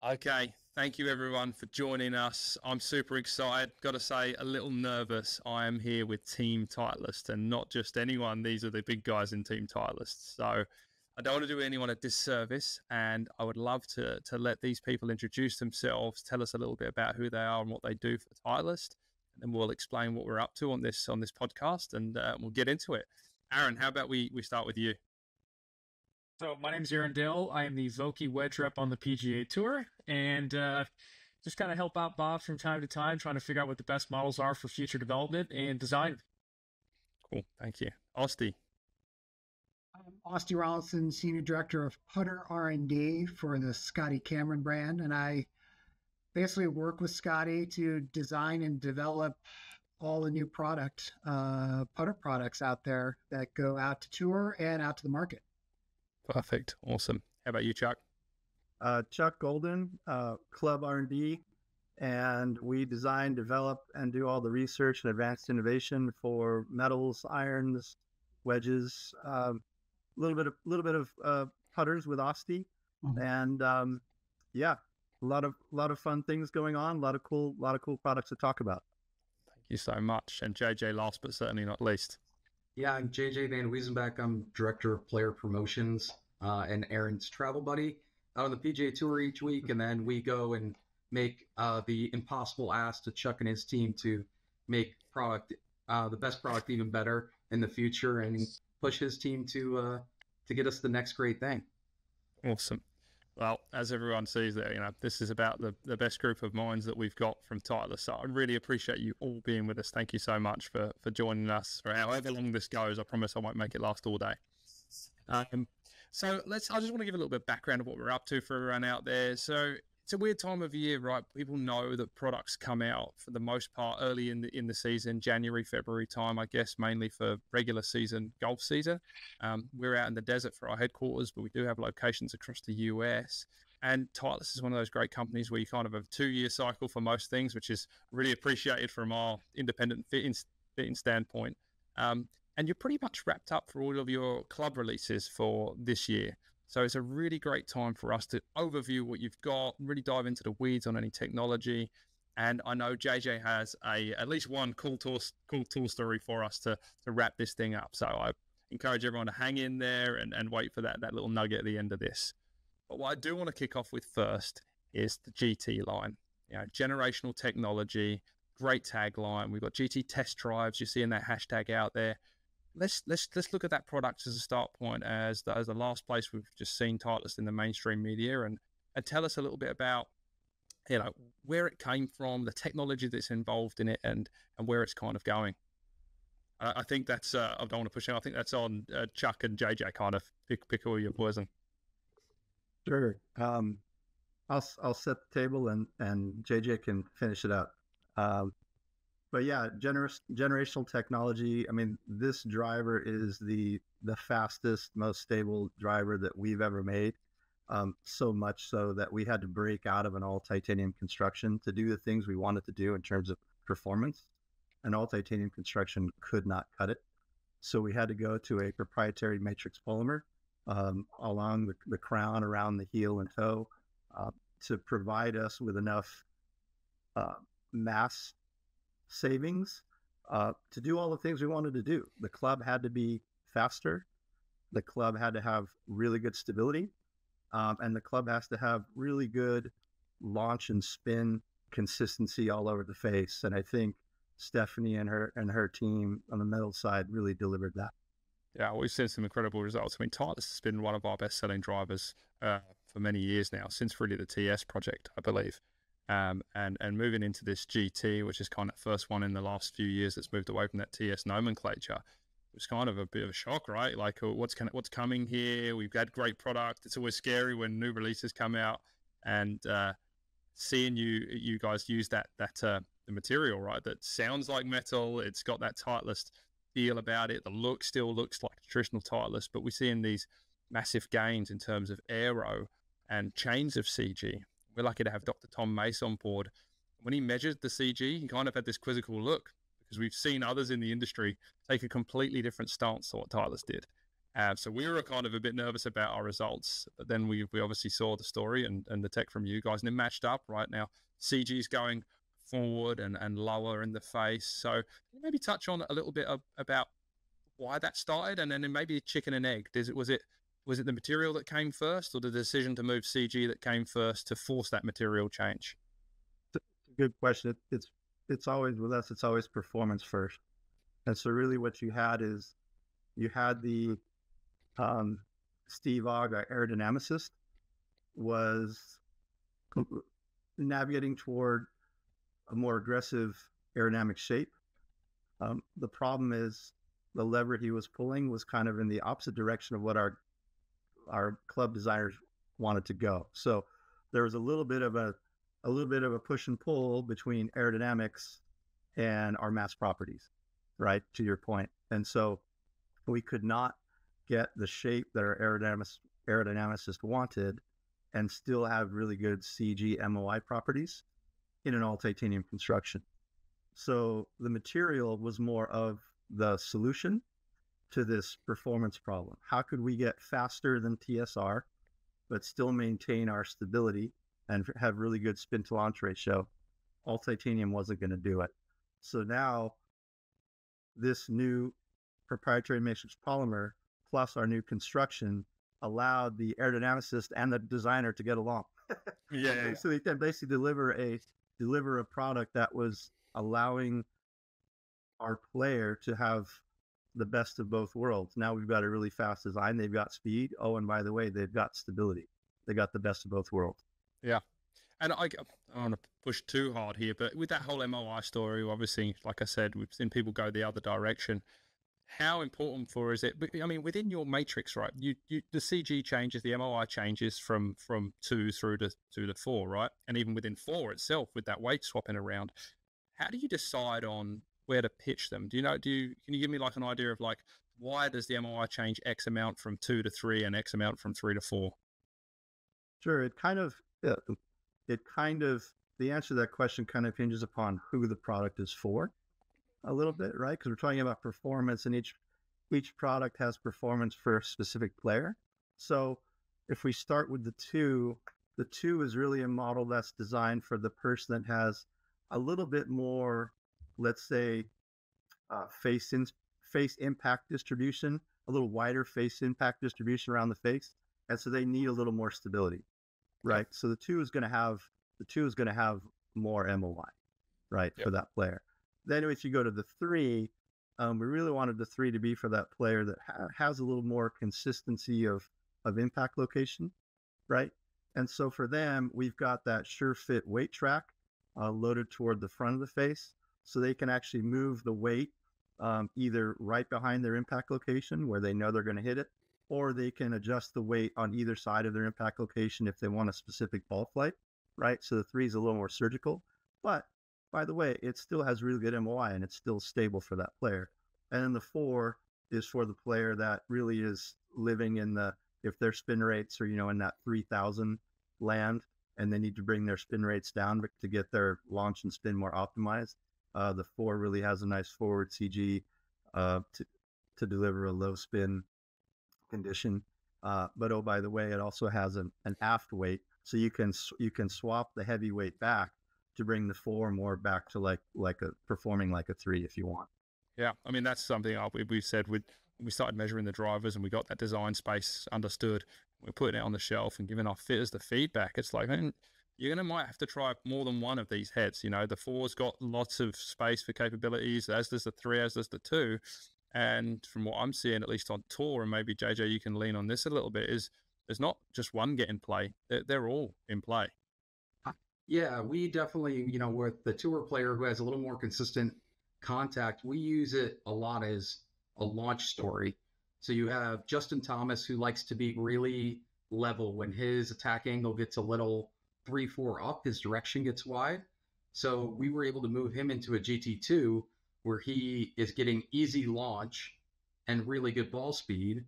Okay, thank you everyone for joining us. I'm super excited. Got to say, a little nervous. I am here with Team Titleist, and not just anyone. These are the big guys in Team Titleist. So I don't want to do anyone a disservice, and I would love to let these people introduce themselves, tell us a little bit about who they are and what they do for Titleist, and then we'll explain what we're up to on this podcast, and we'll get into it. Aaron, how about we start with you? So my name's Aaron Dill. I am the Vokey Wedge rep on the PGA Tour, and just kind of help out Bob from time to time, trying to figure out what the best models are for future development and design. Cool, thank you. Austie. I'm Austie Rollinson, Senior Director of Putter R&D for the Scotty Cameron brand, and I basically work with Scotty to design and develop all the new putter products out there that go out to tour and out to the market. Perfect. Awesome. How about you, Chuck? Chuck Golden, Club R&D, and we design, develop, and do all the research and advanced innovation for metals, irons, wedges, a little bit of putters with Austie, and yeah, a lot of fun things going on, a lot of cool products to talk about. Thank you so much. And JJ, last but certainly not least. Yeah, I'm JJ Van Wezenbeeck. I'm Director of Player Promotions and Aaron's travel buddy out on the PGA Tour each week. And then we go and make the impossible ask to Chuck and his team to make the best product even better in the future and push his team to get us the next great thing. Awesome. Well, as everyone sees there, this is about the best group of minds that we've got from Titleist. So I really appreciate you all being with us. Thank you so much for joining us for however long this goes. I promise I won't make it last all day. So I just want to give a little bit of background of what we're up to for everyone out there. So it's a weird time of year, right? People know that products come out for the most part early in the season, January, February time, I guess, mainly for regular season, golf season. We're out in the desert for our headquarters, but we do have locations across the US. And Titleist is one of those great companies where you kind of have a 2-year cycle for most things, which is really appreciated from our independent fitting standpoint. And you're pretty much wrapped up for all of your club releases for this year. So it's a really great time for us to overview what you've got, really dive into the weeds on any technology. And I know JJ has at least one cool tool story for us to wrap this thing up. So I encourage everyone to hang in there and wait for that little nugget at the end of this. But what I do want to kick off with first is the GT line. Generational technology, great tagline. We've got GT test drives. You're seeing that hashtag out there. Let's look at that product as a start point, as the last place we've just seen Titleist in the mainstream media, and tell us a little bit about where it came from, the technology that's involved in it, and where it's kind of going. I think that's I don't want to push it. I think that's on Chuck and JJ. Kind of pick all your poison. Sure. I'll set the table and JJ can finish it up. But yeah, generational technology. I mean, this driver is the fastest, most stable driver that we've ever made. So much so that we had to break out of an all titanium construction to do the things we wanted to do in terms of performance. An all titanium construction could not cut it. So we had to go to a proprietary matrix polymer along the crown, around the heel and toe, to provide us with enough mass savings to do all the things we wanted to do. The club had to be faster. The club had to have really good stability. And the club has to have really good launch and spin consistency all over the face. And I think Stephanie and her team on the metal side really delivered that. Yeah, we've seen some incredible results. I mean, Titleist has been one of our best-selling drivers for many years now, since really the TS project, I believe. And moving into this GT, which is kind of the first one in the last few years that's moved away from that TS nomenclature, it was kind of a bit of a shock, right? Like, what's coming here? We've got great product. It's always scary when new releases come out, and seeing you guys use the material, right? That sounds like metal. It's got that Titleist feel about it. The look still looks like traditional Titleist, but we're seeing these massive gains in terms of aero and chains of CG. We're lucky to have Dr. Tom Mace on board. When he measured the CG, he kind of had this quizzical look, because we've seen others in the industry take a completely different stance to what Titleist did. So we were kind of a bit nervous about our results, but then we obviously saw the story and the tech from you guys, and it matched up right now. CG is going forward and lower in the face. So can you maybe touch on a little bit about why that started, and then maybe chicken and egg? Was it the material that came first, or the decision to move CG that came first to force that material change? It's a good question. It's always with us. It's always performance first, and so really what you had is you had the Steve Ogg, our aerodynamicist, was navigating toward a more aggressive aerodynamic shape. The problem is the lever he was pulling was kind of in the opposite direction of what our club designers wanted to go. So there was a little bit of a push and pull between aerodynamics and our mass properties, right? To your point. And so we could not get the shape that our aerodynamicist wanted and still have really good CG MOI properties in an all titanium construction. So the material was more of the solution to this performance problem. How could we get faster than TSR, but still maintain our stability and have really good spin to launch ratio? All titanium wasn't going to do it. So now this new proprietary matrix polymer plus our new construction allowed the aerodynamicist and the designer to get along. Yeah. So they can basically deliver a product that was allowing our player to have the best of both worlds. Now we've got a really fast design. They've got speed. Oh, and by the way, they've got stability. They got the best of both worlds. Yeah. And I don't want to push too hard here, but with that whole MOI story, obviously, like I said, we've seen people go the other direction. How important is it? I mean, within your matrix, right? The CG changes, the MOI changes from 2 through to 4, right? And even within 4 itself, with that weight swapping around, how do you decide on where to pitch them? Can you give me like an idea of like, why does the MOI change X amount from 2 to 3 and X amount from 3 to 4? Sure. The answer to that question kind of hinges upon who the product is for a little bit, right? Because we're talking about performance, and each product has performance for a specific player. So if we start with the 2 is really a model that's designed for the person that has a little bit more, let's say, face impact distribution, a little wider face impact distribution around the face, and so they need a little more stability, right? So the 2 is going to have more MOI, right, for that player. Then if you go to the 3, we really wanted the 3 to be for that player that has a little more consistency of impact location, right? And so for them, we've got that sure fit weight track loaded toward the front of the face, so they can actually move the weight either right behind their impact location where they know they're going to hit it, or they can adjust the weight on either side of their impact location if they want a specific ball flight, right? So the 3 is a little more surgical, but by the way, it still has really good MOI and it's still stable for that player. And then the 4 is for the player that really is living in if their spin rates are, in that 3,000 land and they need to bring their spin rates down to get their launch and spin more optimized. The 4 really has a nice forward CG to deliver a low spin condition. But oh, by the way, it also has an aft weight, so you can swap the heavy weight back to bring the 4 more back to like performing like a 3 if you want. Yeah, I mean that's something we said when we started measuring the drivers and we got that design space understood. We're putting it on the shelf and giving our fitters the feedback. It's like, man, might have to try more than one of these heads. The 4's got lots of space for capabilities, as does the 3, as does the 2. And from what I'm seeing, at least on tour, and maybe JJ, you can lean on this a little bit, is there's not just one getting play; they're all in play. Yeah, we definitely, with the tour player who has a little more consistent contact, we use it a lot as a launch story. So you have Justin Thomas, who likes to be really level. When his attack angle gets a little 3-4 up, his direction gets wide. So we were able to move him into a GT2 where he is getting easy launch and really good ball speed.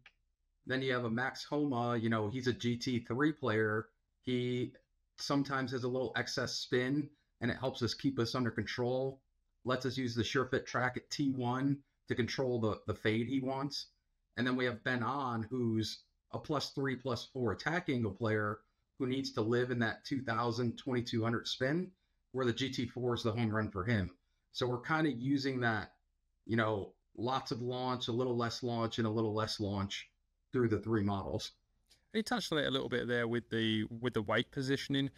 Then you have a Max Homa, he's a GT3 player. He sometimes has a little excess spin, and it helps us keep us under control. Lets us use the SureFit track at T1 to control the fade he wants. And then we have Ben On, who's a +3, +4 attack angle player who needs to live in that 2000, 2200 spin, where the GT4 is the home run for him. So we're kind of using that, you know, lots of launch, a little less launch, and a little less launch through the 3 models. You touched on it a little bit there with the weight positioning.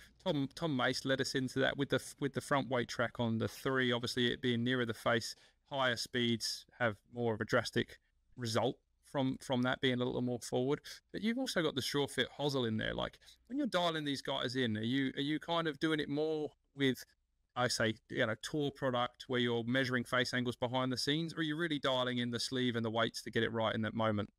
Tom Mace led us into that with the front weight track on the 3. Obviously, it being nearer the face, higher speeds have more of a drastic result from that being a little more forward. But you've also got the sure fit hosel in there. Like when you're dialing these guys in, are you kind of doing it more with, I say, you know, tour product where you're measuring face angles behind the scenes, or are you really dialing in the sleeve and the weights to get it right in that moment?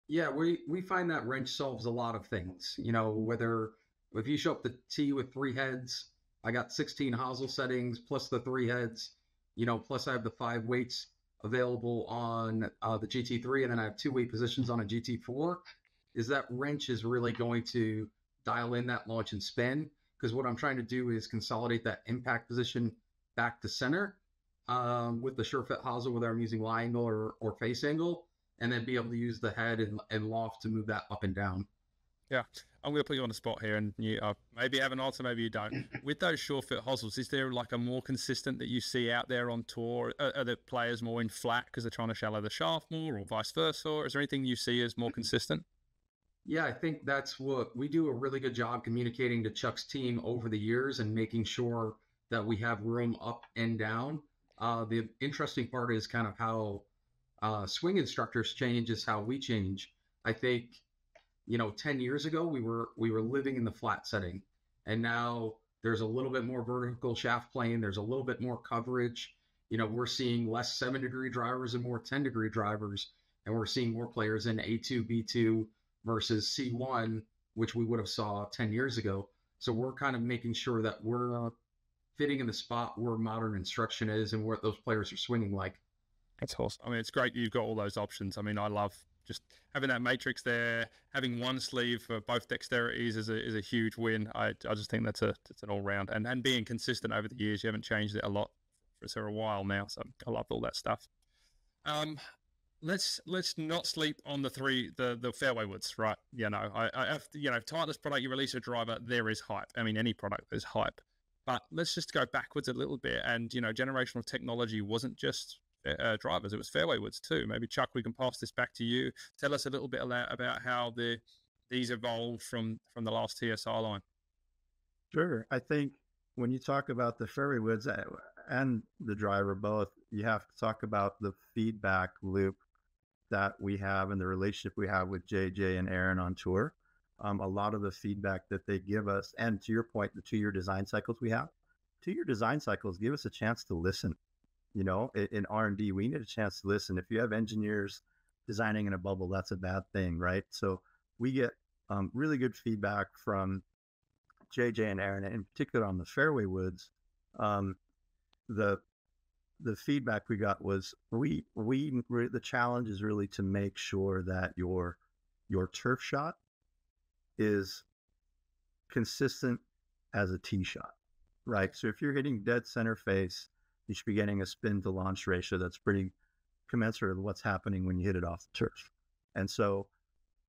Yeah, we find that wrench solves a lot of things. You know, whether if you show up the tee with 3 heads, I got 16 hosel settings plus the 3 heads, you know, plus I have the 5 weights available on the GT3, and then I have 2 weight positions on a GT4, is that wrench is really going to dial in that launch and spin, because what I'm trying to do is consolidate that impact position back to center with the sure fit hosel, whether I'm using lie angle or face angle, and then be able to use the head and loft to move that up and down. Yeah, I'm going to put you on the spot here, and you maybe have an answer, maybe you don't. With those sure fit hosels, is there like a more consistent that you see out there on tour? Are the players more in flat because they're trying to shallow the shaft more, or vice versa? Or is there anything you see as more consistent? Yeah, I think that's what we do a really good job communicating to Chuck's team over the years and making sure that we have room up and down. The interesting part is kind of how swing instructors change is how we change. I think, you know, 10 years ago, we were living in the flat setting, and now there's a little bit more vertical shaft plane. There's a little bit more coverage. You know, we're seeing less 7-degree drivers and more 10-degree drivers, and we're seeing more players in A2, B2 versus C1, which we would have saw 10 years ago. So we're kind of making sure that we're fitting in the spot where modern instruction is and what those players are swinging like. That's awesome. I mean, it's great you've got all those options. I mean, I love just having that matrix there. Having one sleeve for both dexterities is a huge win. I just think that's an all round, and being consistent over the years. You haven't changed it a lot for a while now, so I love all that stuff. Let's not sleep on the fairway woods, right? You know, I have to, you know, Titleist product, you release a driver, there is hype. I mean, any product there's hype, but let's just go backwards a little bit. And you know, generational technology wasn't just drivers, it was fairway woods too. Maybe Chuck, we can pass this back to you. Tell us a little bit about how these evolved from the last TSR line. Sure. I think when you talk about the fairway woods and the driver both, you have to talk about the feedback loop that we have and the relationship we have with JJ and Aaron on tour. A lot of the feedback that they give us, and to your point, the 2-year design cycles we have, 2-year design cycles give us a chance to listen. You know, in R&D, we need a chance to listen. If you have engineers designing in a bubble, that's a bad thing, right? So we get really good feedback from JJ and Aaron, in particular on the fairway woods. The feedback we got was the challenge is really to make sure that your turf shot is consistent as a tee shot, right? So if you're hitting dead center face, you should be getting a spin to launch ratio that's pretty commensurate with what's happening when you hit it off the turf. And so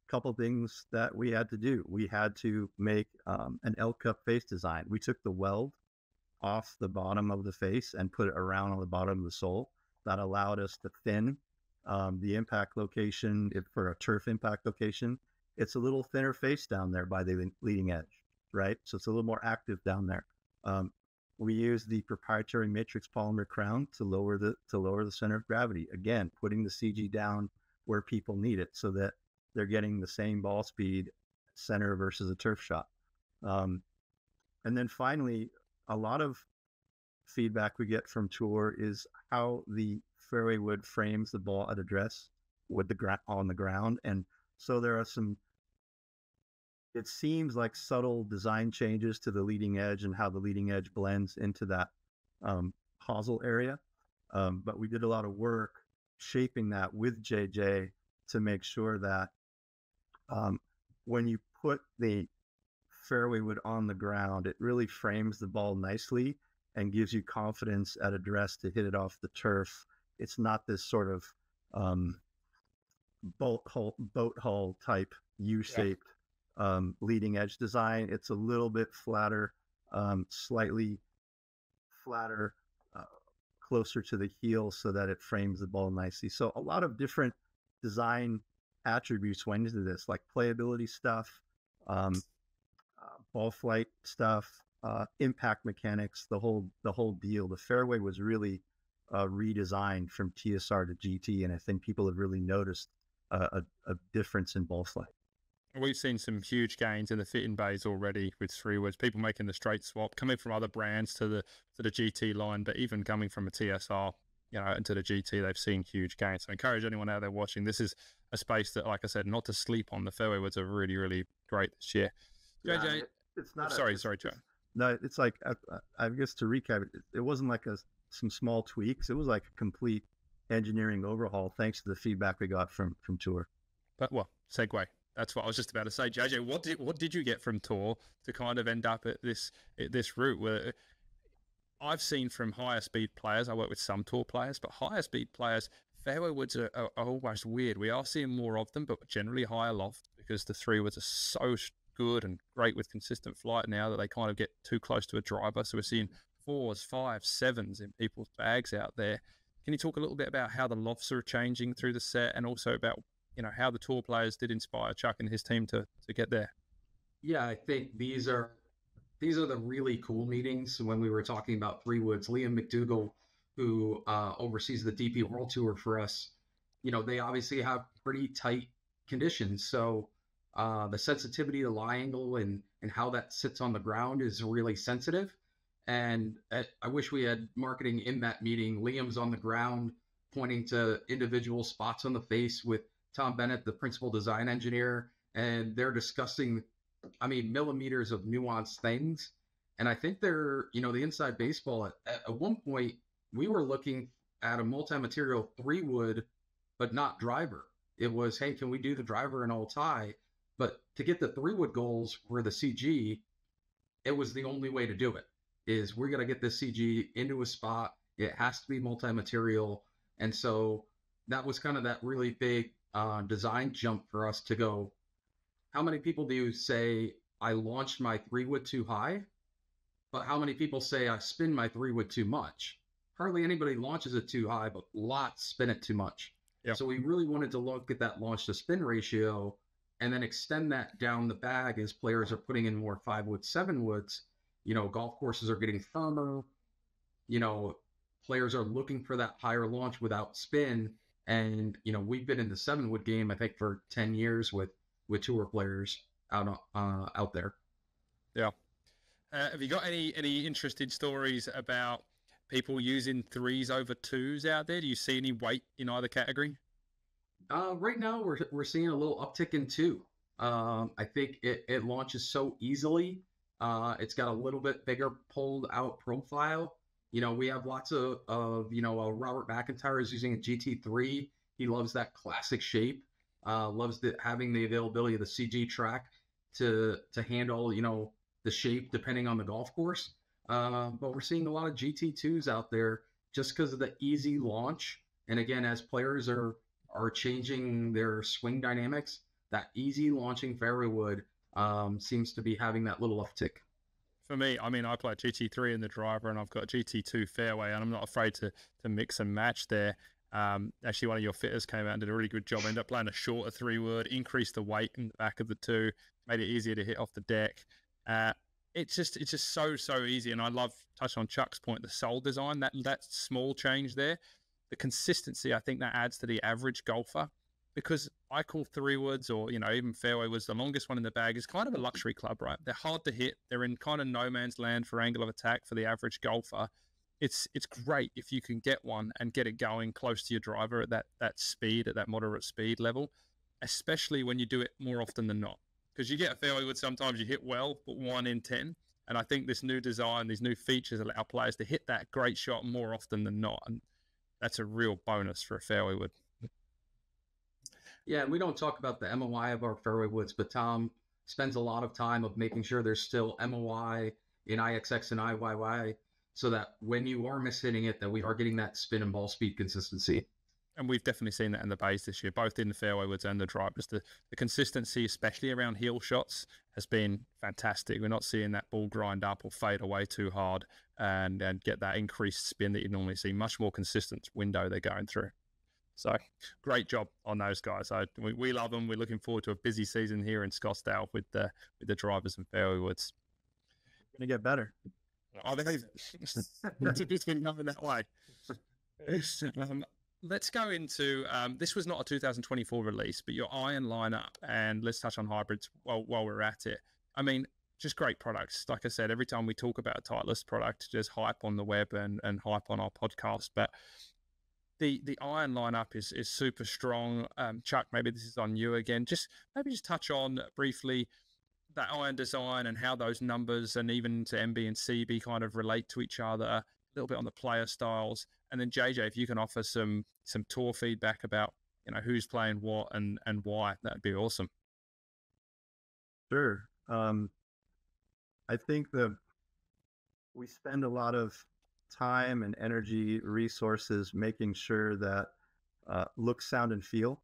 a couple things that we had to do. We had to make an L cup face design. We took the weld off the bottom of the face and put it around on the bottom of the sole. That allowed us to thin the impact location. For a turf impact location, it's a little thinner face down there by the leading edge, right? So it's a little more active down there. We use the proprietary matrix polymer crown to lower the center of gravity. Again, putting the CG down where people need it so that they're getting the same ball speed center versus a turf shot. And then finally, a lot of feedback we get from tour is how the fairway wood frames the ball at address with on the ground. And so there are some, it seems like subtle design changes to the leading edge and how the leading edge blends into that hosel area. But we did a lot of work shaping that with JJ to make sure that when you put the fairway wood on the ground, it really frames the ball nicely and gives you confidence at address to hit it off the turf. It's not this sort of boat hull type U-shaped leading edge design. It's a little bit flatter, slightly flatter, closer to the heel so that it frames the ball nicely. So a lot of different design attributes went into this, like playability stuff, ball flight stuff, impact mechanics, the whole deal. The fairway was really redesigned from TSR to GT, and I think people have really noticed a difference in ball flight. We've seen some huge gains in the fitting bays already with 3-woods, people making the straight swap, coming from other brands to the GT line, but even coming from a TSR, into the GT, they've seen huge gains. So I encourage anyone out there watching, this is a space that, like I said, not to sleep on. The fairway woods are really, really great this year. JJ, Yeah, it's not. Sorry, Joe. No, it's like, I guess to recap, it wasn't like some small tweaks. It was like a complete engineering overhaul, thanks to the feedback we got from Tour. But segue. That's what I was just about to say, JJ. What did you get from Tour to kind of end up at this route? Where I've seen from higher speed players, I work with some Tour players, but higher speed players, fairway woods are almost weird. We are seeing more of them, but generally higher loft, because the 3-woods are so good and great with consistent flight now that they kind of get too close to a driver. So we're seeing 4s, 5s, 7s in people's bags out there. Can you talk a little bit about how the lofts are changing through the set, and also about how the Tour players did inspire Chuck and his team to get there? Yeah, I think these are the really cool meetings. When we were talking about 3-woods, Liam McDougall, who oversees the DP World Tour for us, they obviously have pretty tight conditions. So the sensitivity to lie angle and how that sits on the ground is really sensitive. And I wish we had marketing in that meeting. Liam's on the ground pointing to individual spots on the face with Tom Bennett, the principal design engineer, and they're discussing, millimeters of nuanced things. And I think they're, the inside baseball, at one point, we were looking at a multi-material 3-wood, but not driver. It was, hey, can we do the driver and all tie? But to get the 3-wood goals for the CG, it was the only way to do it, is we're going to get this CG into a spot. It has to be multi-material. And so that was kind of that really big design jump for us to go, how many people do you say I launched my 3-wood too high? But how many people say I spin my 3-wood too much? Hardly anybody launches it too high, but lots spin it too much. Yep. So we really wanted to look at that launch to spin ratio and then extend that down the bag as players are putting in more 5-wood, 7-woods. Golf courses are getting firmer. Players are looking for that higher launch without spin. And, we've been in the 7-wood game, I think, for 10 years with Tour players out there. Yeah. Have you got any interesting stories about people using 3s over 2s out there? Do you see any weight in either category? Right now, we're seeing a little uptick in 2. I think it launches so easily. It's got a little bit bigger pulled out profile. We have lots of Robert McIntyre is using a GT3. He loves that classic shape. Loves having the availability of the CG track to handle, the shape depending on the golf course. But we're seeing a lot of GT2s out there just because of the easy launch. And again, as players are changing their swing dynamics, that easy launching fairway wood seems to be having that little uptick. For me, I play GT3 in the driver, and I've got GT2 fairway, and I'm not afraid to mix and match there. Actually, one of your fitters came out and did a really good job. Ended up playing a shorter 3-wood, increased the weight in the back of the 2, made it easier to hit off the deck. It's just so easy, and I love, touching on Chuck's point, the sole design, that small change there, the consistency. I think that adds to the average golfer, because I call 3-woods or even fairway woods the longest one in the bag is kind of a luxury club, right? They're hard to hit. They're in kind of no man's land for angle of attack for the average golfer. It's great if you can get one and get it going close to your driver at that speed, at that moderate speed level, especially when you do it more often than not. Because you get a fairway wood, sometimes you hit well, but 1 in 10. And I think this new design, these new features allow players to hit that great shot more often than not. And that's a real bonus for a fairway wood. Yeah, and we don't talk about the MOI of our fairway woods, but Tom spends a lot of time of making sure there's still MOI in IXX and IYY, so that when you are mishitting it, that we are getting that spin and ball speed consistency. And we've definitely seen that in the bays this year, both in the fairway woods and the drivers. The consistency, especially around heel shots, has been fantastic. We're not seeing that ball grind up or fade away too hard and get that increased spin that you normally see. Much more consistent window they're going through. So great job on those guys. We love them. We're looking forward to a busy season here in Scottsdale with the drivers and fairway woods. Going to get better. I believe it. It's been coming that way. Let's go into, this was not a 2024 release, but your iron lineup, and let's touch on hybrids while we're at it. I mean, just great products. Like I said, every time we talk about a Titleist product, there's hype on the web and hype on our podcast, but the iron lineup is super strong. Chuck, maybe this is on you again. Just touch on briefly that iron design and how those numbers and even to MB and CB kind of relate to each other, a little bit on the player styles. And then JJ, if you can offer some tour feedback about, who's playing what and why, that'd be awesome. Sure. I think we spend a lot of time and energy, resources, making sure that look, sound, and feel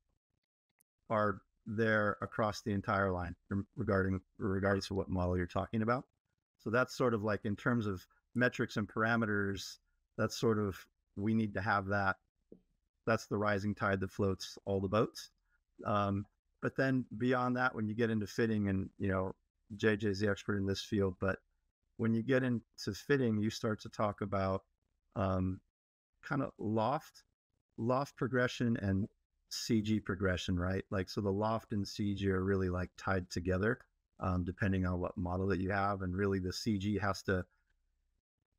are there across the entire line, regardless of what model you're talking about. So that's sort of like in terms of metrics and parameters, that's sort of, we need to have that. That's the rising tide that floats all the boats. But then beyond that, when you get into fitting, and JJ's the expert in this field, but when you get into fitting, you start to talk about kind of loft progression and CG progression, right? Like, so the loft and CG are really like tied together, depending on what model that you have. And really the CG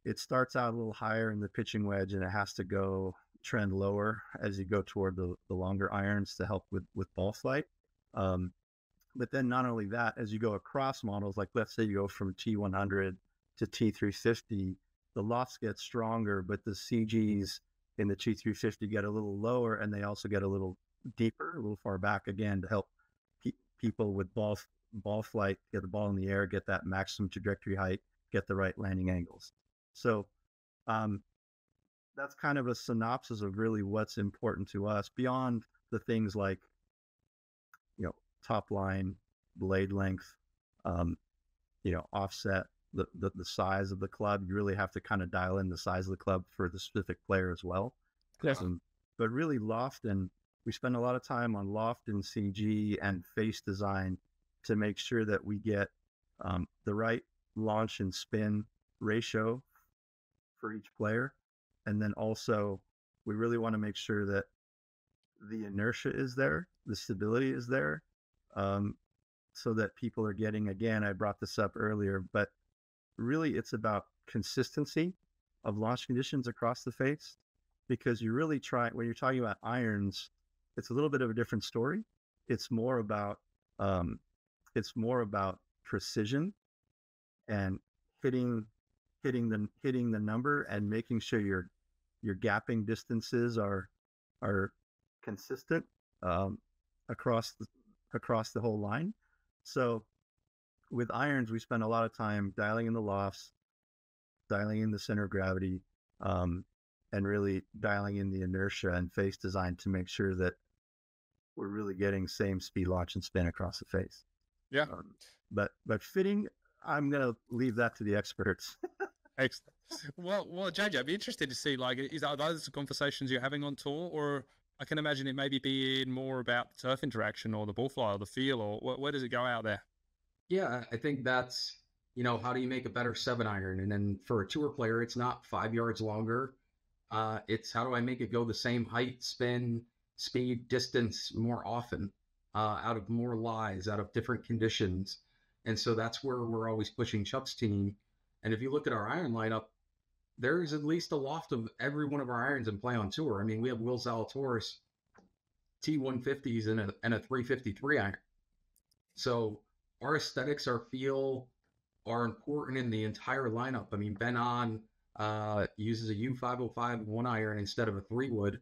it starts out a little higher in the pitching wedge, and it has to go trend lower as you go toward the longer irons to help with ball flight. But then not only that, as you go across models, like let's say you go from T100 to T350, the lofts get stronger, but the CGs in the T350 get a little lower, and they also get a little deeper, a little far back again to help people with ball flight, get the ball in the air, get that maximum trajectory height, get the right landing angles. So that's kind of a synopsis of really what's important to us beyond the things like, top line, blade length, offset, the size of the club. You really have to kind of dial in the size of the club for the specific player as well. Yes. But really loft, and we spend a lot of time on loft and CG and face design to make sure that we get the right launch and spin ratio for each player. And then also we really want to make sure that the inertia is there, the stability is there, so that people are getting, again, I brought this up earlier, but really it's about consistency of launch conditions across the face, because you really try, when you're talking about irons, it's a little bit of a different story. It's more about precision and hitting the number and making sure your gapping distances are consistent across the whole line. So with irons, we spend a lot of time dialing in the lofts, dialing in the center of gravity, and really dialing in the inertia and face design to make sure that we're really getting same speed, launch, and spin across the face. Yeah. But fitting, I'm going to leave that to the experts. Excellent. Well, JJ, I'd be interested to see, like, are those the conversations you're having on tour, or I can imagine it maybe being more about the turf interaction or the ball fly or the feel, or where does it go out there? Yeah, I think that's, how do you make a better 7-iron? And then for a tour player, it's not 5 yards longer. It's how do I make it go the same height, spin, speed, distance more often, out of more lies, out of different conditions. And so that's where we're always pushing Chuck's team. And if you look at our iron lineup, there's at least a loft of every one of our irons in play on tour. I mean, we have Will Zalatoris T150s and a 353 iron. So our aesthetics, our feel are important in the entire lineup. I mean, Ben On uses a U505 1 iron instead of a 3-wood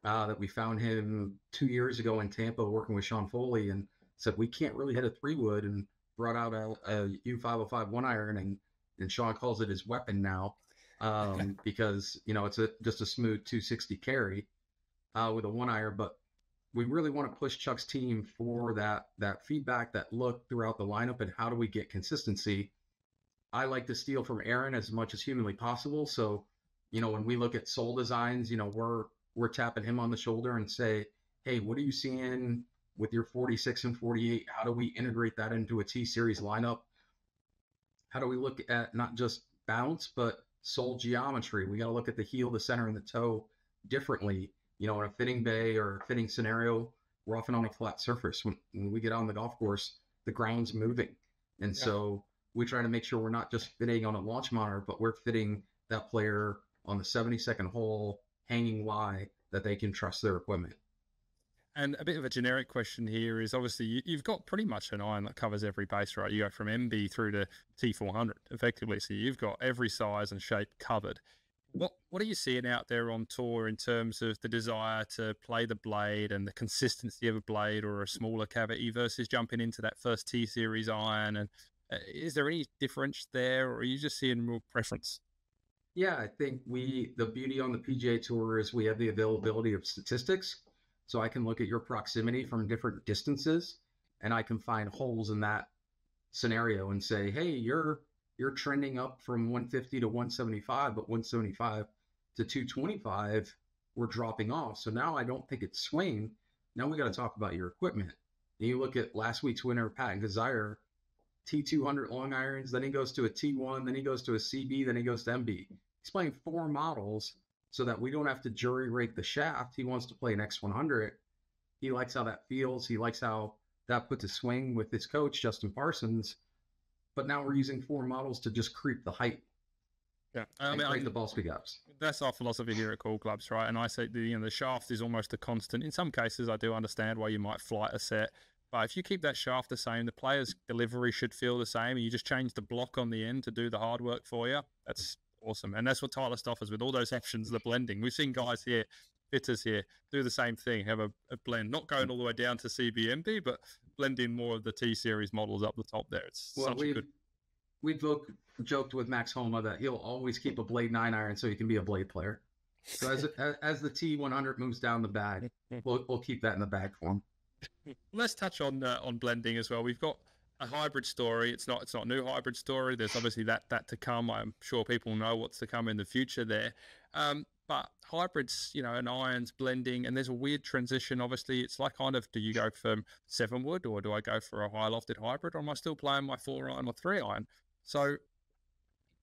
that we found him 2 years ago in Tampa working with Sean Foley, and said, we can't really hit a 3-wood, and brought out a U505 1 iron, and Sean calls it his weapon now, because, it's just a smooth 260 carry. with a 1-iron, but we really want to push Chuck's team for that feedback, that look throughout the lineup, and how do we get consistency. I like to steal from Aaron as much as humanly possible. So, when we look at sole designs, we're tapping him on the shoulder and say, hey, what are you seeing with your 46 and 48? How do we integrate that into a T series lineup? How do we look at not just bounce, but sole geometry? We got to look at the heel, the center, and the toe differently. In a fitting bay or a fitting scenario, we're often on a flat surface. When we get on the golf course, the ground's moving. And so we try to make sure we're not just fitting on a launch monitor, but we're fitting that player on the 72nd hole, hanging lie, that they can trust their equipment. And a bit of a generic question here is, obviously you've got pretty much an iron that covers every base, right? You go from MB through to T400 effectively. So you've got every size and shape covered. What are you seeing out there on tour in terms of the desire to play the blade and the consistency of a blade or a smaller cavity versus jumping into that first T series iron? And is there any difference there, or are you just seeing real preference? Yeah, I think the beauty on the PGA Tour is we have the availability of statistics. So I can look at your proximity from different distances, and I can find holes in that scenario and say, hey, you're trending up from 150 to 175, but 175 to 225, we're dropping off. So now I don't think it's swing. Now we got to talk about your equipment. And you look at last week's winner, Pat Gazire, T200 long irons, then he goes to a T1, then he goes to a CB, then he goes to MB. He's playing 4 models so that we don't have to jury rig the shaft. He wants to play an X100. He likes how that feels. He likes how that puts a swing with his coach, Justin Parsons. But now we're using 4 models to just creep the height. Yeah, create the ball speed ups. That's our philosophy here at Cool Clubs, right? And I say the shaft is almost a constant. In some cases, I do understand why you might flight a set, but if you keep that shaft the same, the player's delivery should feel the same, and you just change the block on the end to do the hard work for you. That's awesome, and that's what Titleist offers with all those options, the blending. We've seen guys here, fitters here, do the same thing, have a blend, not going all the way down to CBMB, but blending more of the T series models up the top there. It's such a good. We've joked with Max Homa that he'll always keep a blade 9-iron so he can be a blade player. So as the T100 moves down the bag, we'll keep that in the bag for him. Let's touch on blending as well. We've got a hybrid story. It's not a new hybrid story. There's obviously that to come. I'm sure people know what's to come in the future there. But hybrids, and irons blending, and there's a weird transition. Obviously, it's like kind of, do you go from 7-wood, or do I go for a high lofted hybrid, or am I still playing my 4-iron or 3-iron? So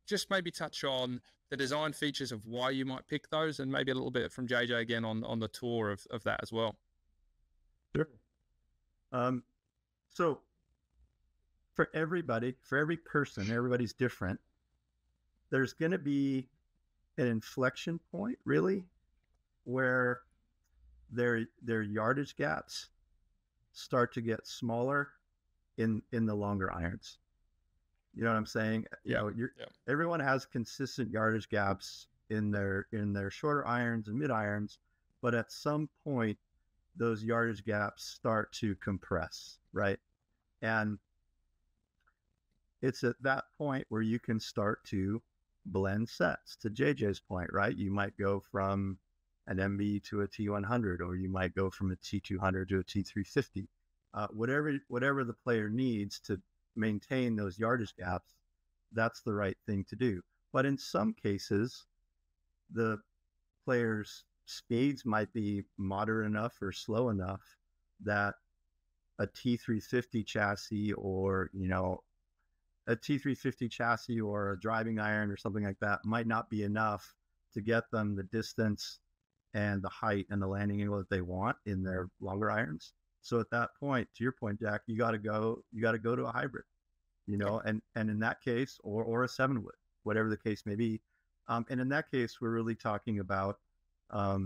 just maybe touch on the design features of why you might pick those, and maybe a little bit from JJ again on the tour of that as well. Sure. So for everybody, for every person, everybody's different. There's going to be an inflection point, really, where their yardage gaps start to get smaller in the longer irons. You know what I'm saying? Yeah. Everyone has consistent yardage gaps in their shorter irons and mid irons, but at some point those yardage gaps start to compress, right? And it's at that point where you can start to blend sets, to JJ's point, right? You might go from an MB to a T100, or you might go from a T200 to a T350. Whatever the player needs to maintain those yardage gaps, that's the right thing to do. But in some cases, the player's speeds might be moderate enough or slow enough that a T350 chassis, or a T350 chassis or a driving iron or something like that might not be enough to get them the distance and the height and the landing angle that they want in their longer irons. So at that point, to your point, Jack, you got to go to a hybrid, and in that case, or a 7-wood, whatever the case may be. And in that case, we're really talking about a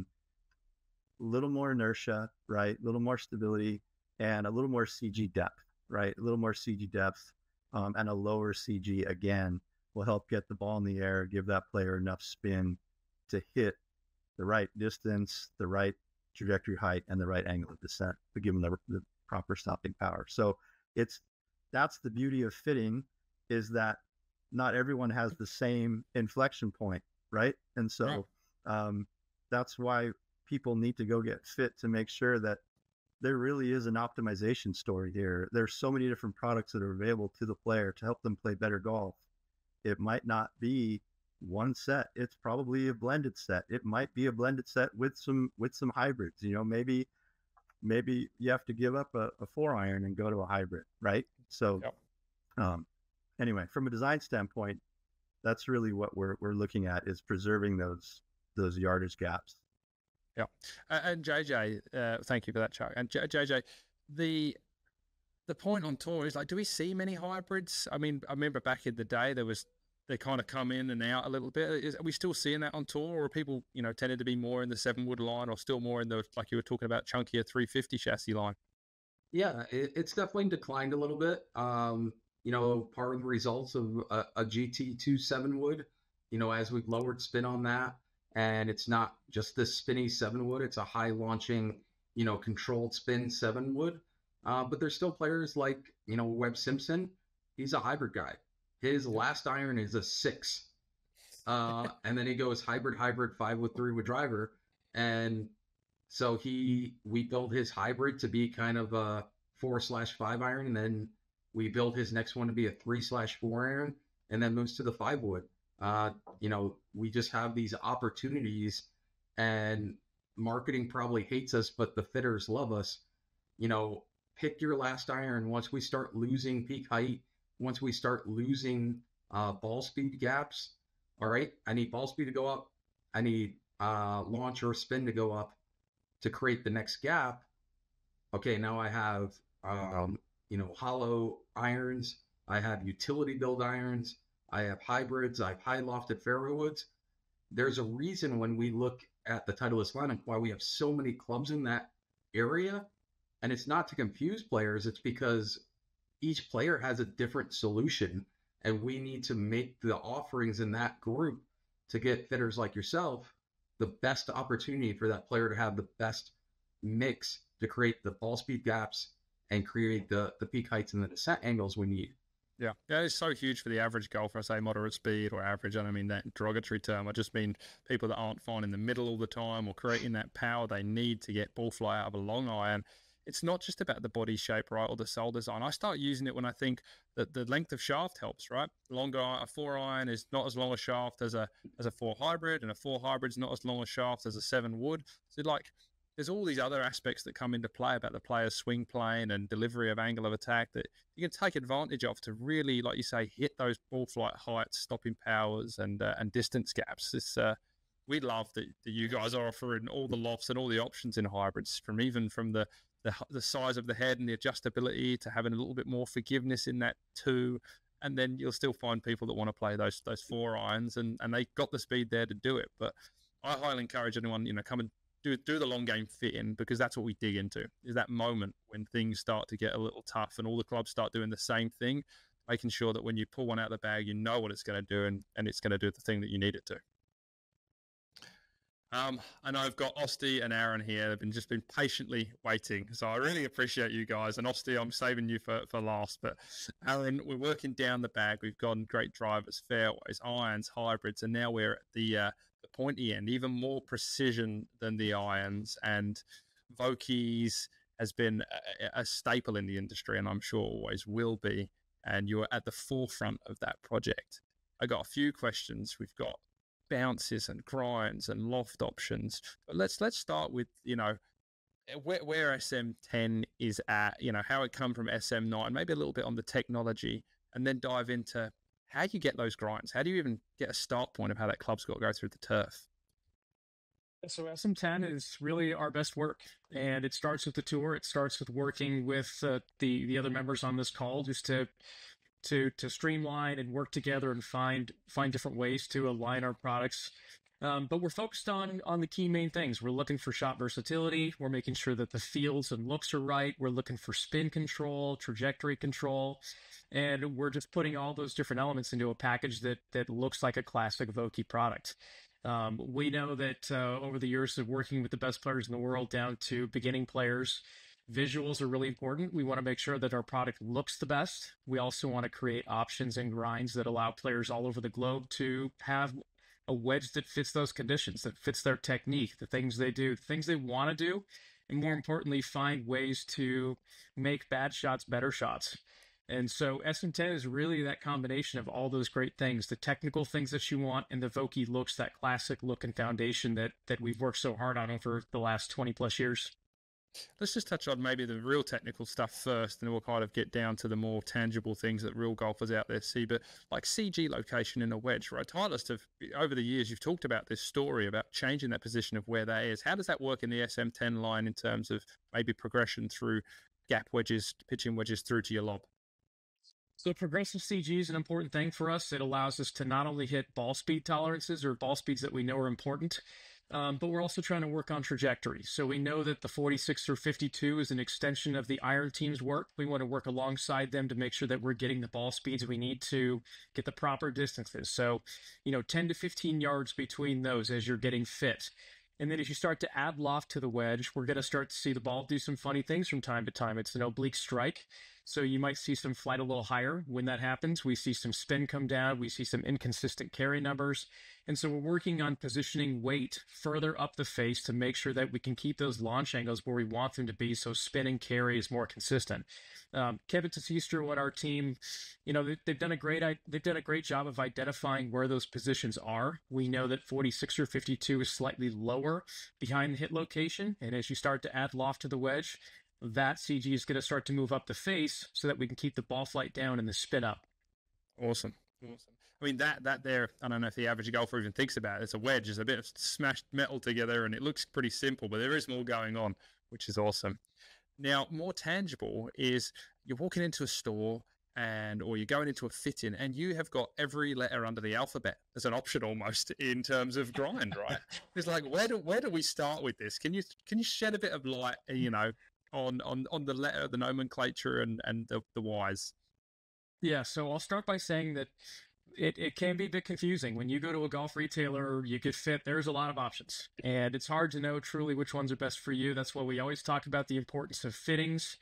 little more inertia, right? A little more stability and a little more CG depth, right? A little more CG depth and a lower CG again will help get the ball in the air, give that player enough spin to hit the right distance, the right trajectory height, and the right angle of descent to give them the proper stopping power. So that's the beauty of fitting, is that not everyone has the same inflection point, right? And so that's why people need to go get fit to make sure that there really is an optimization story here. There's so many different products that are available to the player to help them play better golf. It might not be one set. It's probably a blended set. It might be a blended set with some hybrids. You know, maybe you have to give up a 4-iron and go to a hybrid, right? So, anyway, from a design standpoint, that's really what we're looking at, is preserving those yardage gaps. Yeah, and JJ, thank you for that, Chuck. And JJ, the point on tour is, like, do we see many hybrids? I mean, I remember back in the day they kind of come in and out a little bit. Are we still seeing that on tour, or are people, you know, tended to be more in the 7-wood line, or still more in the, like you were talking about, chunkier 350 chassis line? Yeah, it's definitely declined a little bit. You know, part of the results of a GT2 7-wood, you know, as we've lowered spin on that, and it's not just this spinny 7-wood, it's a high launching, you know, controlled spin 7-wood. But there's still players like, you know, Webb Simpson. He's a hybrid guy. His last iron is a 6. And then he goes hybrid 5-wood 3-wood driver. And so we built his hybrid to be kind of a 4/5 iron, and then we built his next one to be a 3/4 iron, and then moves to the 5-wood. You know, we just have these opportunities, and marketing probably hates us, but the fitters love us. You know, pick your last iron. Once we start losing peak height, once we start losing ball speed gaps, all right, I need ball speed to go up. I need launch or spin to go up to create the next gap. Okay, now I have, you know, hollow irons. I have utility build irons. I have hybrids. I have high lofted fairway woods. There's a reason when we look at the Titleist lineup why we have so many clubs in that area. And it's not to confuse players. It's because each player has a different solution, and we need to make the offerings in that group to get fitters like yourself the best opportunity for that player to have the best mix to create the ball speed gaps and create the peak heights and the descent angles we need. Yeah, it's so huge for the average golfer. I say moderate speed or average. I don't mean that derogatory term. I just mean people that aren't finding the middle all the time or creating that power they need to get ball fly out of a long iron. It's not just about the body shape, right, or the sole design. I start using it when I think that the length of shaft helps, right? Longer, a 4-iron is not as long a shaft as a 4 hybrid, and a 4 hybrid is not as long a shaft as a 7-wood. So, like, there's all these other aspects that come into play about the player's swing plane and delivery of angle of attack that you can take advantage of to really, like you say, hit those ball flight heights, stopping powers, and distance gaps. We love that you guys are offering all the lofts and all the options in hybrids, from the size of the head and the adjustability to having a little bit more forgiveness in that too. And then you'll still find people that want to play those 4 irons, and they got the speed there to do it. But I highly encourage anyone, you know, come and do the long game fit in, because that's what we dig into, is that moment when things start to get a little tough and all the clubs start doing the same thing, making sure that when you pull one out of the bag, you know what it's going to do, and it's going to do the thing that you need it to. I know I've got Austie and Aaron here. They've just been patiently waiting. So I really appreciate you guys. And Austie, I'm saving you for last. But Aaron, we're working down the bag. We've gotten great drivers, fairways, irons, hybrids, and now we're at the pointy end, even more precision than the irons. And Vokey's has been a staple in the industry, and I'm sure always will be. And you're at the forefront of that project. I got a few questions. We've got bounces and grinds and loft options, but let's start with, you know, where SM10 is at, you know, how it come from SM9, maybe a little bit on the technology, and then dive into how you get those grinds. How do you even get a start point of how that club's got to go through the turf? So SM10 is really our best work, and it starts with the tour. It starts with working with the other members on this call, just to streamline and work together and find different ways to align our products. But we're focused on the key main things. We're looking for shot versatility. We're making sure that the feels and looks are right. We're looking for spin control, trajectory control, and we're just putting all those different elements into a package that looks like a classic Vokey product. We know that over the years of working with the best players in the world down to beginning players, visuals are really important. We want to make sure that our product looks the best. We also want to create options and grinds that allow players all over the globe to have a wedge that fits those conditions, that fits their technique, the things they do, the things they want to do, and more importantly, find ways to make bad shots better shots. And so SM10 is really that combination of all those great things, the technical things that you want, and the Vokey looks, that classic look and foundation that we've worked so hard on over the last 20 plus years. Let's just touch on maybe the real technical stuff first, and then we'll kind of get down to the more tangible things that real golfers out there see. But like CG location in a wedge, right? Titleist have, over the years, you've talked about this story about changing that position of where that is. How does that work in the SM10 line in terms of maybe progression through gap wedges, pitching wedges through to your lob? So progressive CG is an important thing for us. It allows us to not only hit ball speed tolerances or ball speeds that we know are important, but we're also trying to work on trajectory. So we know that the 46 or 52 is an extension of the iron team's work. We want to work alongside them to make sure that we're getting the ball speeds we need to get the proper distances. So, 10 to 15 yards between those as you're getting fit. And then as you start to add loft to the wedge, we're going to start to see the ball do some funny things from time to time. It's an oblique strike. So you might see some flight a little higher. When that happens, we see some spin come down. We see some inconsistent carry numbers. And so we're working on positioning weight further up the face to make sure that we can keep those launch angles where we want them to be, so spin and carry is more consistent. Kevin Tassistro and our team, they've done a great job of identifying where those positions are. We know that 46 or 52 is slightly lower behind the hit location. And as you start to add loft to the wedge, that CG is going to start to move up the face so that we can keep the ball flight down and the spin up. Awesome. I mean, that there, I don't know if the average golfer even thinks about it. It's a wedge. It's a bit of smashed metal together, and it looks pretty simple, but there is more going on, which is awesome. Now, more tangible is you're walking into a store or you're going into a fit-in, and you have got every letter under the alphabet as an option almost in terms of grind, right? It's like, where do we start with this? Can you shed a bit of light, on the letter, the nomenclature, and the whys? Yeah, so I'll start by saying that it can be a bit confusing. When you go to a golf retailer, you get fit, there's a lot of options. And it's hard to know truly which ones are best for you. That's why we always talk about the importance of fittings,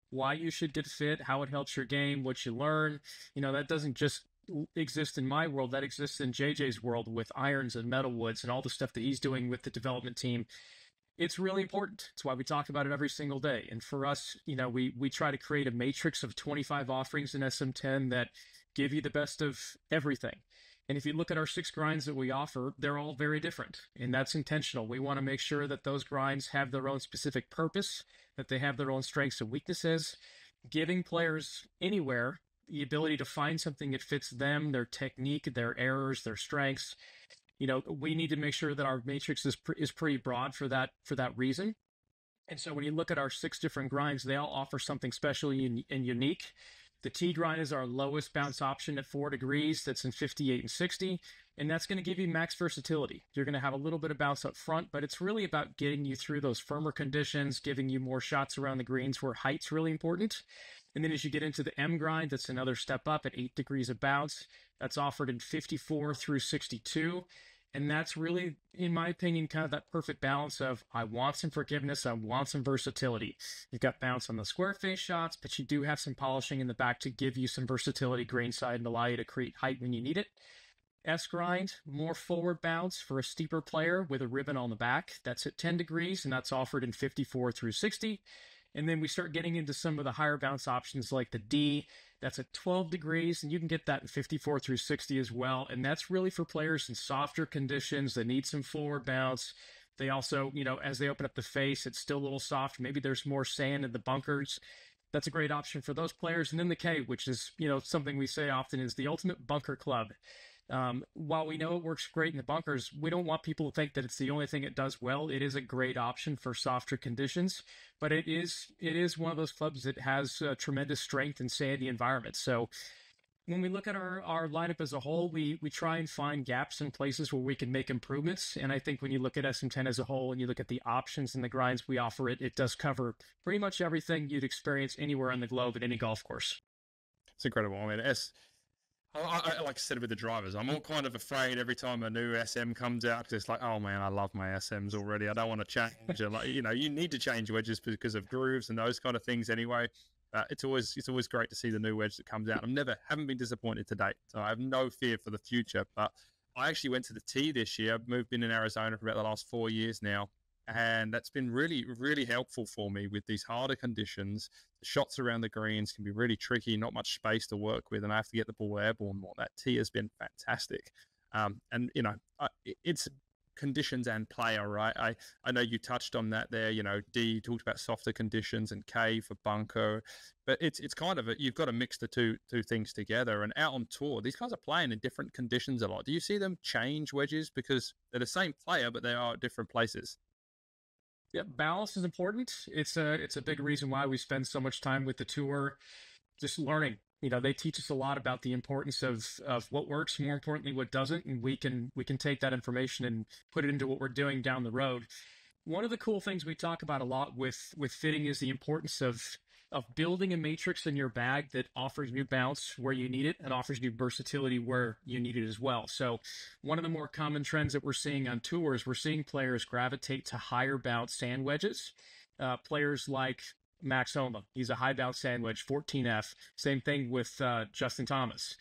why you should get fit, how it helps your game, what you learn. That doesn't just exist in my world. That exists in JJ's world with irons and metal woods and all the stuff that he's doing with the development team. It's really important. It's why we talk about it every single day. And for us, we try to create a matrix of 25 offerings in SM10 that give you the best of everything. And if you look at our 6 grinds that we offer, they're all very different. And that's intentional. We want to make sure that those grinds have their own specific purpose, that they have their own strengths and weaknesses, giving players anywhere the ability to find something that fits them, their technique, their errors, their strengths. We need to make sure that our matrix is pretty broad for that reason. And so when you look at our 6 different grinds, they all offer something special and unique. The T grind is our lowest bounce option at 4 degrees. That's in 58 and 60. And that's going to give you max versatility. You're going to have a little bit of bounce up front, but it's really about getting you through those firmer conditions, giving you more shots around the greens where height's really important. And then as you get into the M grind, that's another step up at 8 degrees of bounce. That's offered in 54 through 62. And that's really, in my opinion, kind of that perfect balance of I want some forgiveness, I want some versatility. You've got bounce on the square face shots, but you do have some polishing in the back to give you some versatility greenside and allow you to create height when you need it. S grind, more forward bounce for a steeper player with a ribbon on the back. That's at 10 degrees, and that's offered in 54 through 60. And then we start getting into some of the higher bounce options like the D. That's at 12 degrees, and you can get that in 54 through 60 as well. And that's really for players in softer conditions that need some forward bounce. They also, as they open up the face, it's still a little soft. Maybe there's more sand in the bunkers. That's a great option for those players. And then the K, which is, something we say often is the ultimate bunker club. While we know it works great in the bunkers, we don't want people to think that it's the only thing it does well. It is a great option for softer conditions, but it is one of those clubs that has tremendous strength in sandy environments. So when we look at our lineup as a whole, we try and find gaps in places where we can make improvements. And I think when you look at SM10 as a whole and you look at the options and the grinds we offer, it does cover pretty much everything you'd experience anywhere on the globe at any golf course. It's incredible. I mean, I like I said with the drivers, I'm all kind of afraid every time a new SM comes out because it's like, oh man, I love my SMs already. I don't want to change. Like, you need to change wedges because of grooves and those kind of things anyway. It's always great to see the new wedge that comes out. Haven't been disappointed to date, so I have no fear for the future. But I actually went to the tee this year. I've moved in Arizona for about the last 4 years now. And that's been really, really helpful for me with these harder conditions. The shots around the greens can be really tricky, not much space to work with, and I have to get the ball airborne more. That tee has been fantastic. And, you know, it's conditions and player, right? I know you touched on that there. You know, D talked about softer conditions and K for bunker, but it's kind of you've got to mix the two things together. And out on tour, these guys are playing in different conditions a lot. Do you see them change wedges because they're the same player, but they are at different places? Yeah, balance is important. It's a big reason why we spend so much time with the tour, just learning. You know, they teach us a lot about the importance of what works, more importantly, what doesn't, and we can take that information and put it into what we're doing down the road. One of the cool things we talk about a lot with fitting is the importance of building a matrix in your bag that offers you bounce where you need it and offers you versatility where you need it as well. So one of the more common trends that we're seeing on tours, we're seeing players gravitate to higher bounce sand wedges. Players like Max Homa, he's a high bounce sand wedge, 14F. Same thing with Justin Thomas,